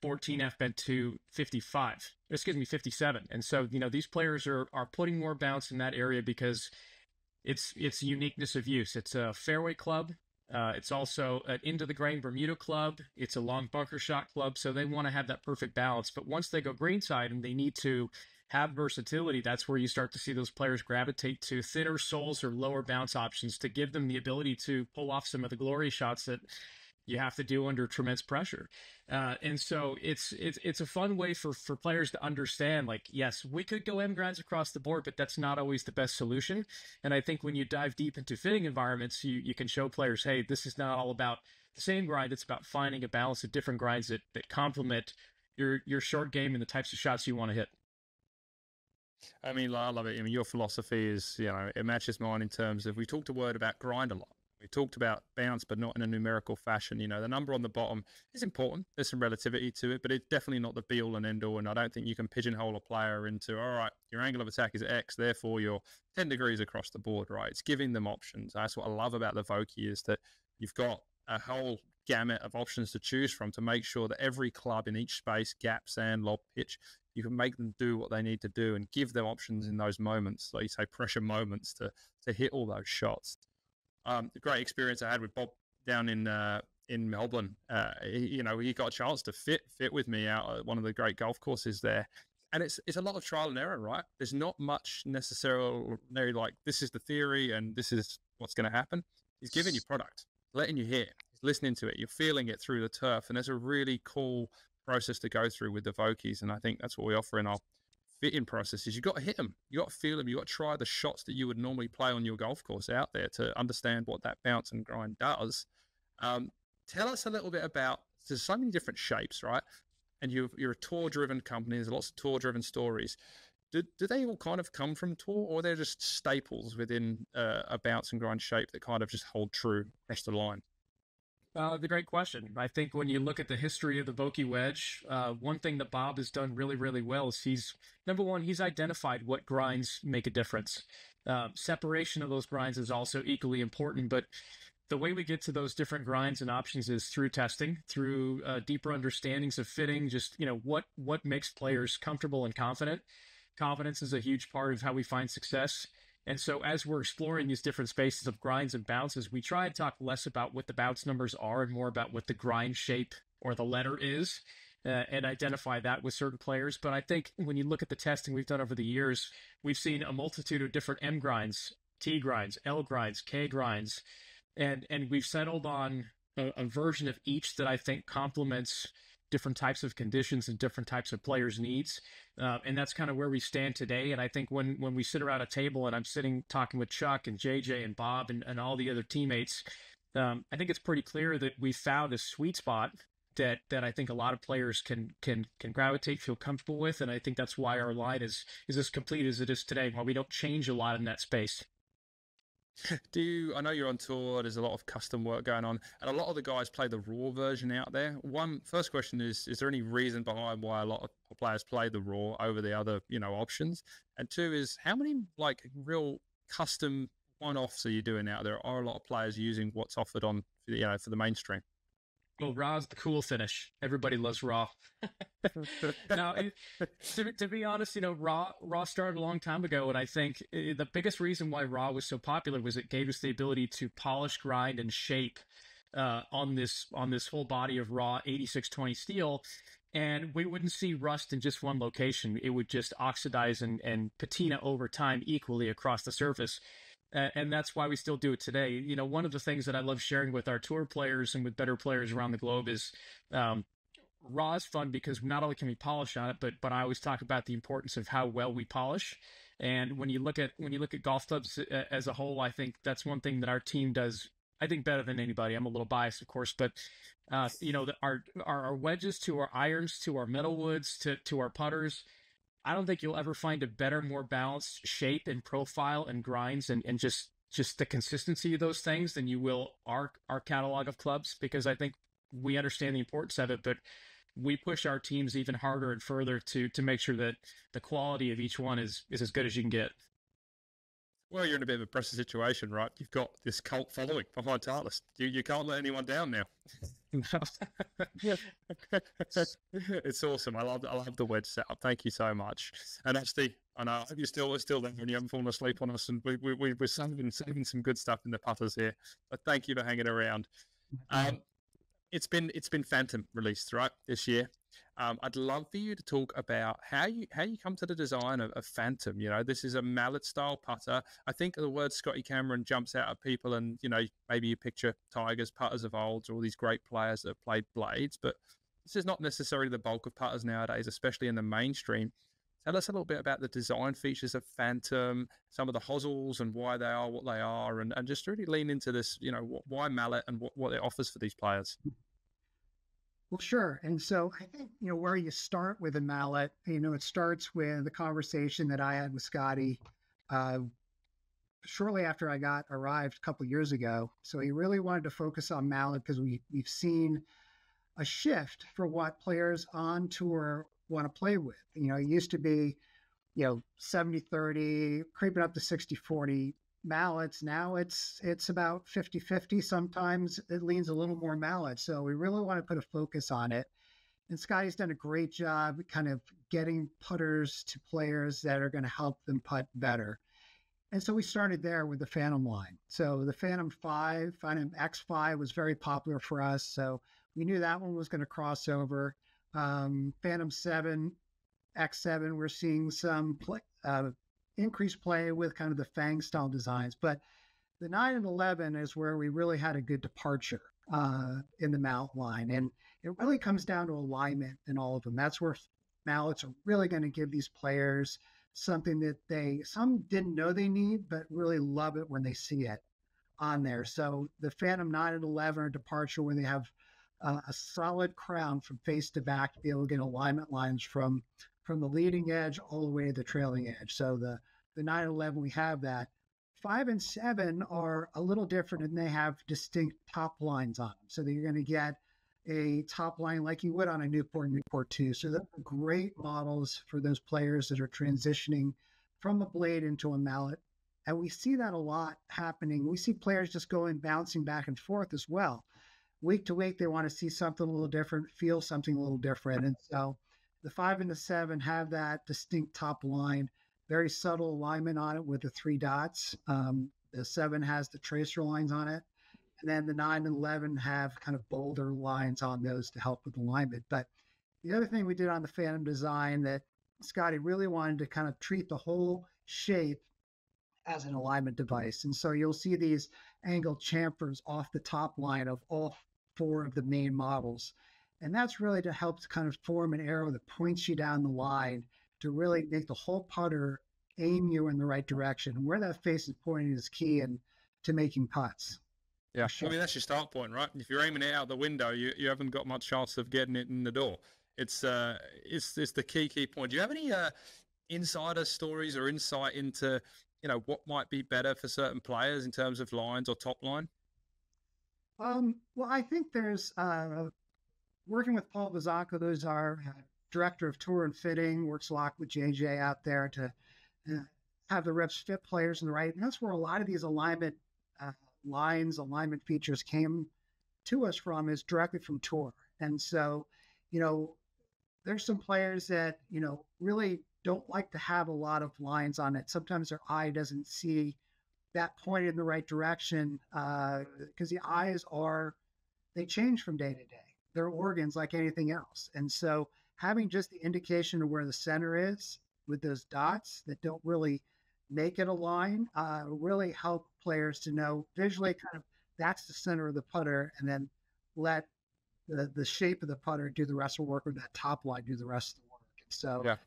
14F bent to 57. And so, you know, these players are putting more bounce in that area because it's uniqueness of use. It's a fairway club. It's also an into the grain Bermuda club. It's a long bunker shot club. So they want to have that perfect balance. But once they go greenside and they need to have versatility, that's where you start to see those players gravitate to thinner soles or lower bounce options to give them the ability to pull off some of the glory shots that you have to do under tremendous pressure. And so it's a fun way for players to understand, like, yes, we could go M grinds across the board, but that's not always the best solution. And I think when you dive deep into fitting environments, you can show players, hey, this is not all about the same grind. It's about finding a balance of different grinds that complement your short game and the types of shots you want to hit. I mean, I love it. I mean, your philosophy is, you know, it matches mine in terms of, we talked a word about grind a lot. We talked about bounce, but not in a numerical fashion. You know, the number on the bottom is important. There's some relativity to it, but it's definitely not the be-all and end-all. And I don't think you can pigeonhole a player into, all right, your angle of attack is X, therefore you're 10 degrees across the board, right? It's giving them options. That's what I love about the Vokey, is that you've got a whole gamut of options to choose from to make sure that every club in each space, gap, sand, lob, pitch, you can make them do what they need to do and give them options in those moments, like you say, pressure moments to hit all those shots. The great experience I had with Bob down in Melbourne, you know, he got a chance to fit with me out at one of the great golf courses there. And it's a lot of trial and error, right? There's not much necessarily like, this is the theory and this is what's going to happen. He's giving you product, letting you hear, he's listening to it, you're feeling it through the turf. And there's a really cool process to go through with the Vokeys. And I think that's what we offer in our fitting process. Is you got to hit them, you got to feel them, you got to try the shots that you would normally play on your golf course out there to understand what that bounce and grind does. Tell us a little bit about, there's so many different shapes, right? And you're a tour driven company, there's lots of tour driven stories. Do they all kind of come from tour, or they're just staples within a bounce and grind shape that kind of just hold true across the line? The great question. I think when you look at the history of the Vokey wedge, one thing that Bob has done really, really well is he's identified what grinds make a difference. Separation of those grinds is also equally important, but the way we get to those different grinds and options is through testing, through deeper understandings of fitting, just, you know, what makes players comfortable and confident. Confidence is a huge part of how we find success. And so as we're exploring these different spaces of grinds and bounces, we try to talk less about what the bounce numbers are and more about what the grind shape or the letter is, and identify that with certain players. But I think when you look at the testing we've done over the years, we've seen a multitude of different M grinds, T grinds, L grinds, K grinds, and we've settled on a version of each that I think complements different types of conditions and different types of players' needs. And that's kind of where we stand today. And I think when we sit around a table and I'm sitting talking with Chuck and JJ and Bob and all the other teammates, I think it's pretty clear that we found a sweet spot that I think a lot of players can gravitate, feel comfortable with. And I think that's why our line is as complete as it is today, while we don't change a lot in that space. I know you're on tour, there's a lot of custom work going on, and a lot of the guys play the raw version out there. First question is there any reason behind why a lot of players play the raw over the other, you know, options? And two is, how many like real custom one-offs are you doing out there? Are a lot of players using what's offered on, you know, for the mainstream? Well, raw's the cool finish. Everybody loves raw. Now, to be honest, raw started a long time ago, and I think the biggest reason why raw was so popular was it gave us the ability to polish, grind, and shape on this whole body of raw 8620 steel, and we wouldn't see rust in just one location. It would just oxidize and patina over time equally across the surface. And that's why we still do it today. One of the things that I love sharing with our tour players and with better players around the globe is raw is fun because not only can we polish on it, but I always talk about the importance of how well we polish. And when you look at golf clubs as a whole, I think that's one thing that our team does, I think, better than anybody. I'm a little biased, of course, but our wedges to our irons to our metalwoods to our putters, I don't think you'll ever find a better, more balanced shape and profile and grinds and just the consistency of those things than you will our catalog of clubs, because I think we understand the importance of it, but we push our teams even harder and further to make sure that the quality of each one is as good as you can get. Well, you're in a bit of a pressure situation, right? You've got this cult following behind Titleist. You can't let anyone down now. It's awesome. I love the wedge setup. Thank you so much. And actually, I know I hope you're still there and you haven't fallen asleep on us. And we're saving some good stuff in the putters here. But thank you for hanging around. It's been Phantom released, right, this year. I'd love for you to talk about how you come to the design of Phantom. This is a mallet style putter. I think the word Scotty Cameron jumps out at people, and maybe you picture Tigers, putters of old, all these great players that have played blades, but this is not necessarily the bulk of putters nowadays, especially in the mainstream. Tell us a little bit about the design features of Phantom, some of the hosels and why they are what they are, and just really lean into this, why mallet and what it offers for these players. Well, sure. And so I think, where you start with a mallet, it starts with the conversation that I had with Scotty shortly after I arrived a couple of years ago. So he really wanted to focus on mallet because we've seen a shift for what players on tour want to play with. It used to be, 70-30, creeping up to 60-40 mallets. Now it's about 50-50. Sometimes it leans a little more mallet. So we really want to put a focus on it. And Scotty's done a great job kind of getting putters to players that are going to help them putt better. And so we started there with the Phantom line. So the Phantom X5 was very popular for us. So we knew that one was going to cross over. Phantom 7, X7, we're seeing some increased play with kind of the Fang style designs. But the 9 and 11 is where we really had a good departure in the mallet line. And it really comes down to alignment in all of them. That's where mallets are really going to give these players something that some didn't know they need, but really love it when they see it on there. So the Phantom 9 and 11 are departure where they have a solid crown from face to back to be able to get alignment lines from the leading edge all the way to the trailing edge. So the 9 and 11, we have that. 5 and 7 are a little different, and they have distinct top lines on them. So that you're going to get a top line like you would on a Newport 2. So they're great models for those players that are transitioning from a blade into a mallet. And we see that a lot happening. We see players just bouncing back and forth as well. Week to week, they want to see something a little different, feel something a little different. And so the 5 and the 7 have that distinct top line, very subtle alignment on it with the 3 dots. The 7 has the tracer lines on it. And then the 9 and 11 have kind of bolder lines on those to help with alignment. But the other thing we did on the Phantom design that Scotty really wanted to kind of treat the whole shape as an alignment device. And so you'll see these angled chamfers off the top line of all 4 of the main models. And that's really to help to kind of form an arrow that points you down the line to really make the whole putter aim you in the right direction. And where that face is pointing is key to making putts. Yeah, sure. I mean, that's your start point, right? If you're aiming it out the window, you haven't got much chance of getting it in the door. It's the key point. Do you have any insider stories or insight into, what might be better for certain players in terms of lines or top line? Well, I think there's working with Paul Vazaka, who's our director of tour and fitting, works a lot with JJ out there to have the reps fit players in the right. And that's where a lot of these alignment alignment features came to us from is directly from tour. And so, you know, there's some players that, you know, really don't like to have a lot of lines on it. Sometimes their eye doesn't see that pointed in the right direction because the eyes they change from day to day. They're organs like anything else. And so having just the indication of where the center is with those dots that don't really make it a line really help players to know visually kind of that's the center of the putter, and then let the shape of the putter do the rest of the work, or that top line do the rest of the work. And so Yeah.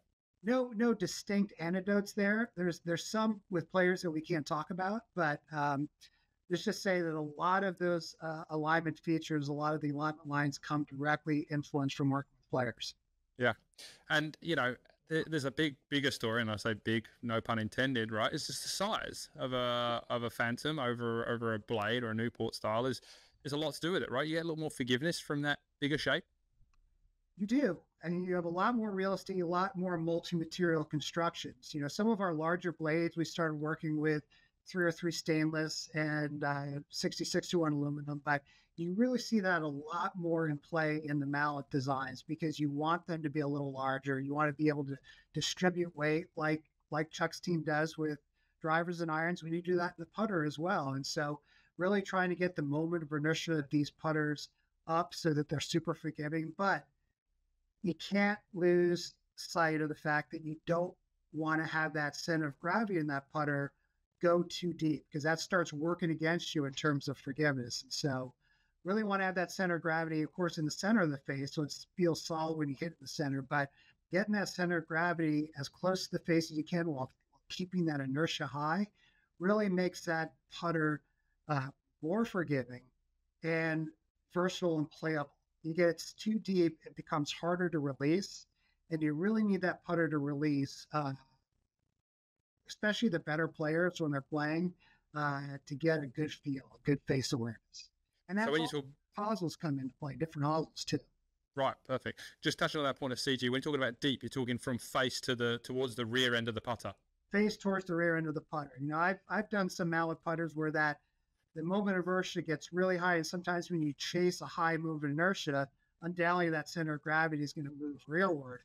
no distinct anecdotes there. There's some with players that we can't talk about, but let's just say that a lot of those alignment features, a lot of the alignment lines come directly influenced from working with players. Yeah. And, you know, there's a bigger story, and I say big, no pun intended, right? It's just the size of a Phantom over a Blade or a Newport style is a lot to do with it, right? You get a little more forgiveness from that bigger shape. You do. And you have a lot more real estate, a lot more multi-material constructions. You know, some of our larger blades, we started working with 303 stainless and 66-1 aluminum, but you really see that a lot more in play in the mallet designs because you want them to be a little larger. You want to be able to distribute weight like Chuck's team does with drivers and irons. We need to do that in the putter as well. And so really trying to get the moment of inertia of these putters up so that they're super forgiving, but you can't lose sight of the fact that you don't want to have that center of gravity in that putter go too deep because that starts working against you in terms of forgiveness. And so really want to have that center of gravity, of course, in the center of the face, so it feels solid when you hit the center, but getting that center of gravity as close to the face as you can while keeping that inertia high really makes that putter more forgiving and versatile and playable. You get too deep, it becomes harder to release, and you really need that putter to release, especially the better players when they're playing, to get a good feel, a good face awareness. And that's so hosels come into play, different hosels too. Right, perfect. Just touching on that point of CG, when you're talking about deep, you're talking from face towards the rear end of the putter. Face towards the rear end of the putter. You know, I've done some mallet putters where the moment of inertia gets really high, and sometimes when you chase a high move of inertia, undoubtedly that center of gravity is going to move rearward.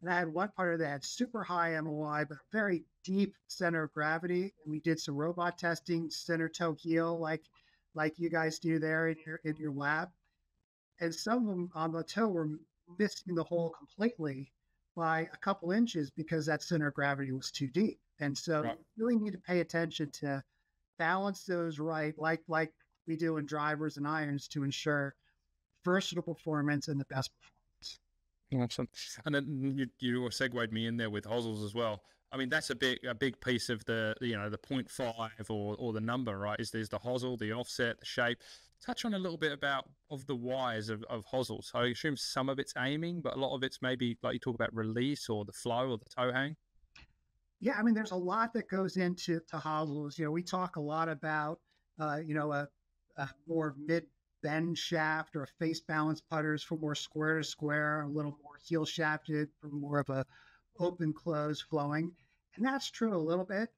And I had one putter that had super high MOI, but a very deep center of gravity. And we did some robot testing, center toe heel, like you guys do there in your lab. And some of them on the toe were missing the hole completely by a couple inches because that center of gravity was too deep. And so you really need to pay attention to balance those right, like we do in drivers and irons, to ensure versatile performance and the best performance. Awesome. And then you segued me in there with hosels as well. I mean, that's a big piece of the 0.5 or the number, right? There's the hosel, the offset, the shape. Touch on a little bit of the whys of hosels. So I assume some of it's aiming, but a lot of it's maybe like you talk about release or the flow or the toe hang. Yeah, I mean, there's a lot that goes into hosels. You know, we talk a lot about, a more mid-bend shaft or face balance putters for more square to square, a little more heel shafted for more of a open close flowing. And that's true a little bit.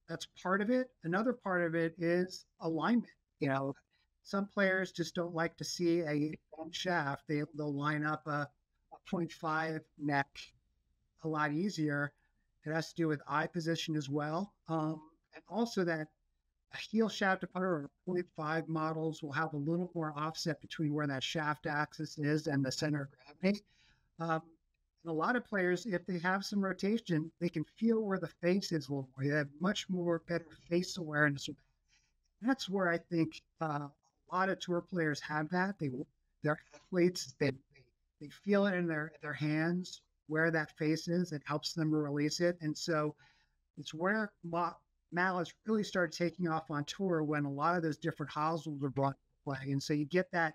That's part of it. Another part of it is alignment. You know, some players just don't like to see a bent shaft. They'll line up a 0.5 neck a lot easier. It has to do with eye position as well. And also that a heel shaft putter or 0.5 models will have a little more offset between where that shaft axis is and the center of gravity. And a lot of players, if they have some rotation, they can feel where the face is a little more. They have much more better face awareness. That's where I think a lot of tour players have that. They're athletes. They feel it in their hands, where that face is. It helps them release it. And so it's where mallets really started taking off on tour, when a lot of those different hosels were brought to play. And so you get that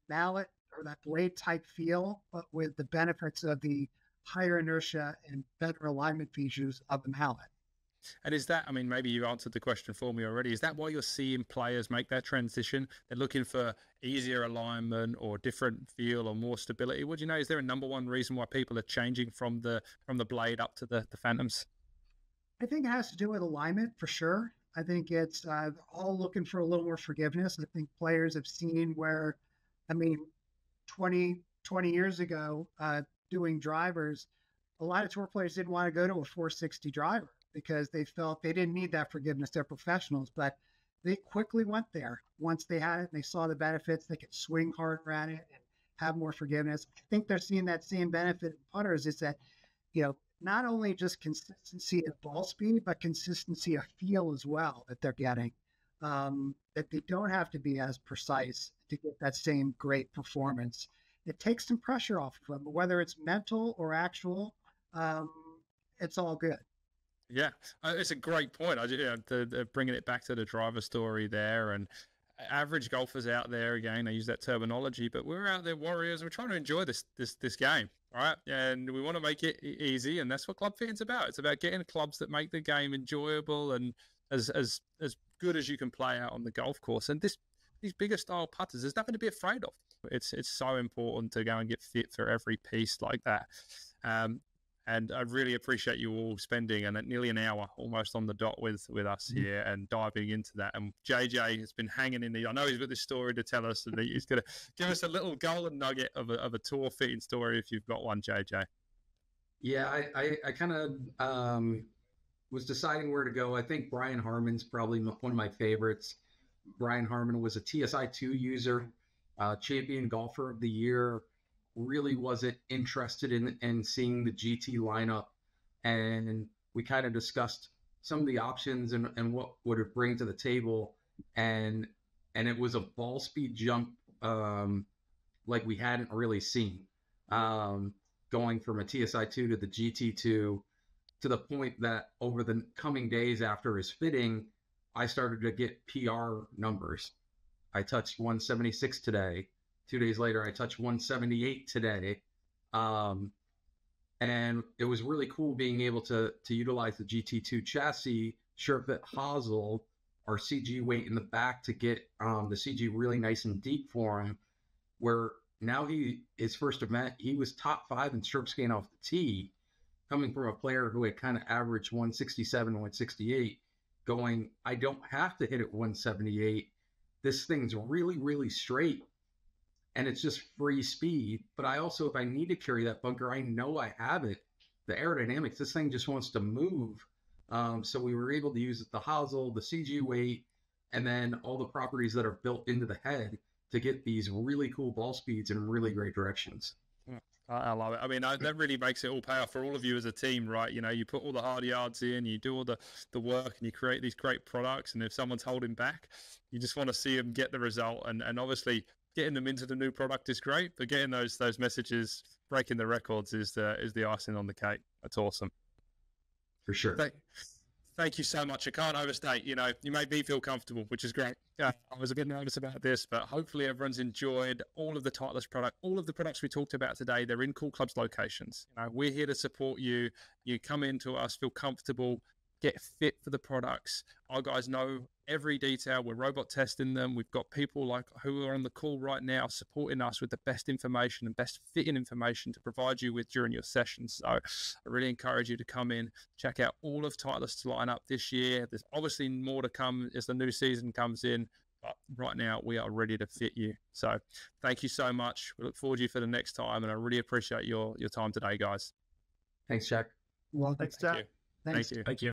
mallet or that blade type feel, but with the benefits of the higher inertia and better alignment features of the mallet. And is that, I mean, maybe you answered the question for me already. Is that why you're seeing players make that transition? They're looking for easier alignment or different feel or more stability. What do you know? Is there a number one reason why people are changing from the blade up to the Phantoms? I think it has to do with alignment for sure. I think it's all looking for a little more forgiveness. I think players have seen where, I mean, 20 years ago, doing drivers, a lot of tour players didn't want to go to a 460 driver because they felt they didn't need that forgiveness. They're professionals, but they quickly went there once they had it and they saw the benefits. They could swing harder at it and have more forgiveness. I think they're seeing that same benefit in putters. Is that, not only just consistency of ball speed, but consistency of feel as well that they're getting. That they don't have to be as precise to get that same great performance. It takes some pressure off of them, whether it's mental or actual. It's all good. Yeah, it's a great point. Bringing it back to the driver story there, and average golfers out there, again, I use that terminology, but we're out there warriors. We're trying to enjoy this game, right? And we want to make it easy, and that's what club fitting's about. It's about getting clubs that make the game enjoyable and as good as you can play out on the golf course. And these bigger style putters, there's nothing to be afraid of. It's so important to go and get fit for every piece like that. And I really appreciate you all spending nearly an hour almost on the dot with us here and diving into that. And JJ has been hanging in I know he's got this story to tell us, and he's going to give us a little golden nugget of a tour fitting story if you've got one, JJ. Yeah, I kind of was deciding where to go. I think Brian Harmon's probably one of my favorites. Brian Harmon was a TSI2 user, champion golfer of the year. Really wasn't interested in seeing the GT lineup, and we kind of discussed some of the options and what would it bring to the table, and it was a ball speed jump like we hadn't really seen, going from a TSI2 to the GT2 to the point that over the coming days after his fitting, I started to get PR numbers. I touched 176 today. 2 days later, I touched 178 today. And it was really cool being able to utilize the GT2 chassis, sure fit hosel, our CG weight in the back to get the CG really nice and deep for him, where now his first event, he was top 5 in strokes gained off the tee, coming from a player who had kind of averaged 167, 168, going, I don't have to hit it 178. This thing's really, really straight. And it's just free speed. But I also, if I need to carry that bunker, I know I have it. The aerodynamics, this thing just wants to move. So we were able to use the hosel, the CG weight, and then all the properties that are built into the head to get these really cool ball speeds in really great directions. I love it. I mean, that really makes it all pay off for all of you as a team, right? You put all the hard yards in, you do all the work, and you create these great products. And if someone's holding back, you just want to see them get the result. And obviously, getting them into the new product is great, but getting those messages, breaking the records is the icing on the cake. That's awesome. For sure. Thank you so much. I can't overstate. You made me feel comfortable, which is great. I was a bit nervous about this, but hopefully everyone's enjoyed all of the Titleist product. All of the products we talked about today, they're in cool clubs locations. We're here to support you. You come into us, feel comfortable, get fit for the products. Our guys know every detail. We're robot testing them. We've got people who are on the call right now supporting us with the best information and best fitting information to provide you with during your sessions. So I really encourage you to come in, check out all of Titleist's lineup this year. There's obviously more to come as the new season comes in, but right now we are ready to fit you. So thank you so much. We look forward to you for the next time, and I really appreciate your time today, guys. Thanks, Jack. Well, Thanks, Jack. Thank you. Thank you.